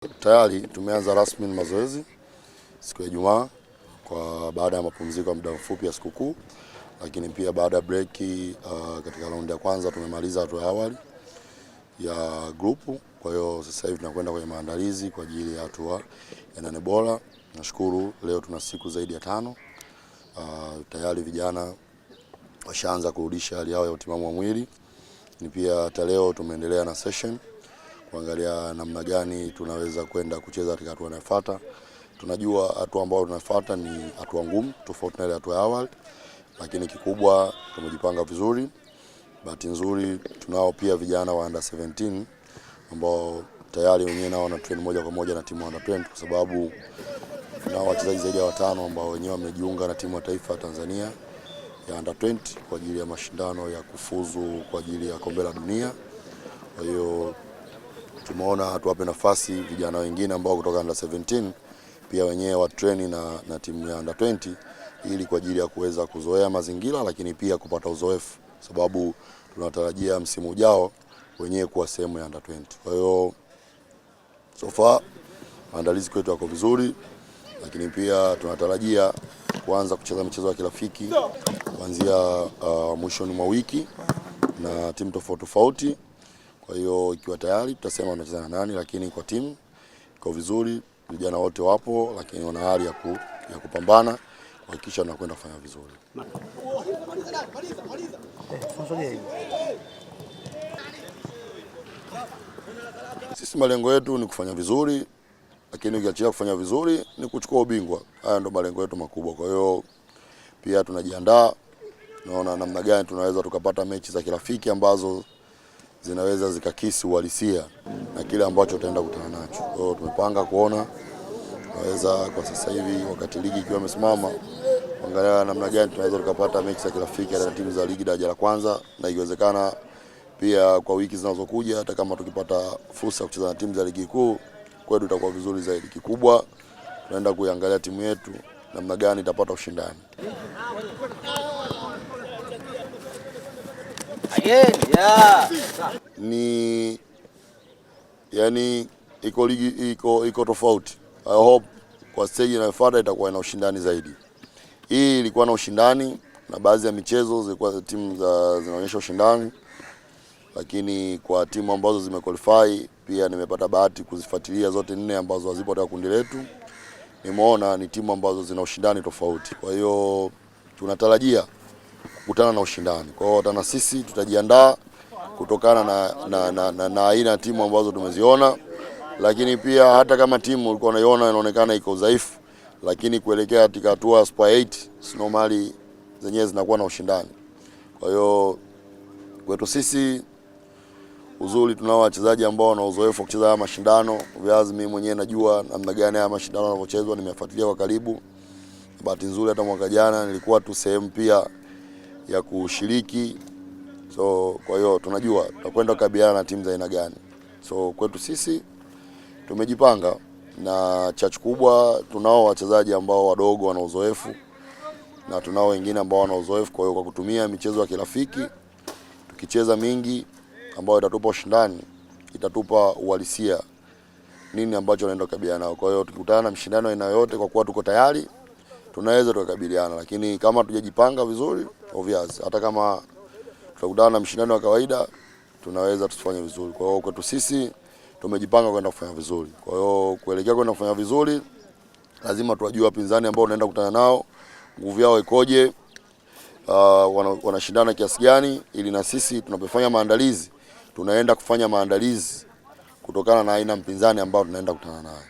Tayari tumeanza rasmi mazoezi siku ya Ijumaa kwa baada ya mapumziko ya muda mfupi ya sikukuu, lakini pia baada ya break katika raundi ya kwanza tumemaliza hatua ya awali ya grupu. Kwa hiyo sasa hivi tunakwenda kwenye maandalizi kwa ajili ya hatua ya 8 bora. Nashukuru leo tuna siku zaidi ya 5. Tayari vijana washaanza kurudisha hali yao ya utimamu wa mwili. Ni pia hata leo tumeendelea na session kuangalia namna gani tunaweza kwenda kucheza katika hatua inayofuata. Tunajua hatua ambayo tunafuata ni hatua ngumu tofauti na ile hatua ya awali, lakini kikubwa tumejipanga vizuri. Bahati nzuri tunao pia vijana wa under 17 ambao tayari wenyewe nao wana train moja kwa moja na timu under 20, kwa sababu tunao wachezaji zaidi ya 5 ambao wenyewe wamejiunga na timu ya taifa ya Tanzania ya under 20 kwa ajili ya mashindano ya kufuzu kwa ajili ya kombe la dunia. Kwa hiyo tumeona tuwape nafasi vijana wengine ambao kutoka under 17 pia wenyewe wa train na timu ya under 20 ili kwa ajili ya kuweza kuzoea mazingira, lakini pia kupata uzoefu, sababu tunatarajia msimu ujao wenyewe kuwa sehemu ya under 20. Kwa hiyo so far maandalizi kwetu yako vizuri, lakini pia tunatarajia kuanza kucheza michezo ya kirafiki kuanzia mwishoni mwa wiki na timu tofauti tofauti. Kwa hiyo ikiwa tayari tutasema tunacheza na nani, lakini kwa timu iko vizuri, vijana wote wapo, lakini wana hali ya kupambana kuhakikisha tunakwenda kufanya vizuri. Sisi malengo yetu ni kufanya vizuri, lakini ukiachia kufanya vizuri ni kuchukua ubingwa. Haya ndio malengo yetu makubwa. Kwa hiyo pia tunajiandaa, naona namna gani tunaweza tukapata mechi za kirafiki ambazo zinaweza zikakisi uhalisia na kile ambacho tutaenda kukutana nacho. Kwa hiyo tumepanga kuona tunaweza kwa sasa hivi wakati ligi ikiwa imesimama angalia namna gani tunaweza tukapata mechi za kirafiki na timu za ligi daraja la kwanza, na ikiwezekana pia kwa wiki zinazokuja hata kama tukipata fursa kucheza na timu za ligi kuu kwetu itakuwa vizuri zaidi. Kikubwa tunaenda kuiangalia timu yetu namna gani itapata ushindani. Ni yani iko tofauti. I hope kwa stage inayofuata itakuwa ina ushindani zaidi. Hii ilikuwa na ushindani na baadhi ya michezo zilikuwa timu zinaonyesha ushindani, lakini kwa timu ambazo zimequalify pia nimepata bahati kuzifuatilia zote 4 ambazo hazipo katika kundi letu. Nimeona ni timu ambazo zina ushindani tofauti. Kwa hiyo tunatarajia kukutana na ushindani. Kwa hiyo hata na sisi tutajiandaa kutokana na aina ya timu ambazo tumeziona, lakini pia hata kama timu ulikuwa unaiona inaonekana iko dhaifu, lakini kuelekea katika hatua Super 8 normally zenyewe zinakuwa na ushindani. Kwa hiyo kwetu sisi uzuri tunao wachezaji ambao wana uzoefu kucheza haya mashindano. Viazi mimi mwenyewe najua namna gani haya mashindano yanavyochezwa, nimefuatilia kwa karibu. Bahati nzuri hata mwaka jana nilikuwa tu sehemu pia ya kushiriki. So kwa hiyo tunajua tutakwenda kukabiliana na timu za aina gani. So kwetu sisi tumejipanga na chachu kubwa, tunao wachezaji ambao wadogo wana uzoefu na tunao wengine ambao wana uzoefu. Kwa hiyo kwa kutumia michezo ya kirafiki tukicheza mingi ambayo itatupa ushindani, itatupa uhalisia nini ambacho naenda kukabiliana nao. Kwa hiyo tukikutana na mshindano aina yoyote, kwa kuwa tuko tayari tunaweza tukakabiliana, lakini kama tujajipanga vizuri obvious hata kama tutakutana na mshindano wa kawaida tunaweza tusifanye vizuri. Kwa hiyo kwetu sisi tumejipanga kwenda kufanya vizuri. Kwa hiyo kuelekea kwenda kufanya vizuri lazima tuwajue wapinzani ambao tunaenda kukutana nao, nguvu yao ikoje, wanashindana kiasi gani, ili na sisi tunapofanya maandalizi tunaenda kufanya maandalizi kutokana na aina mpinzani ambao tunaenda kukutana naye.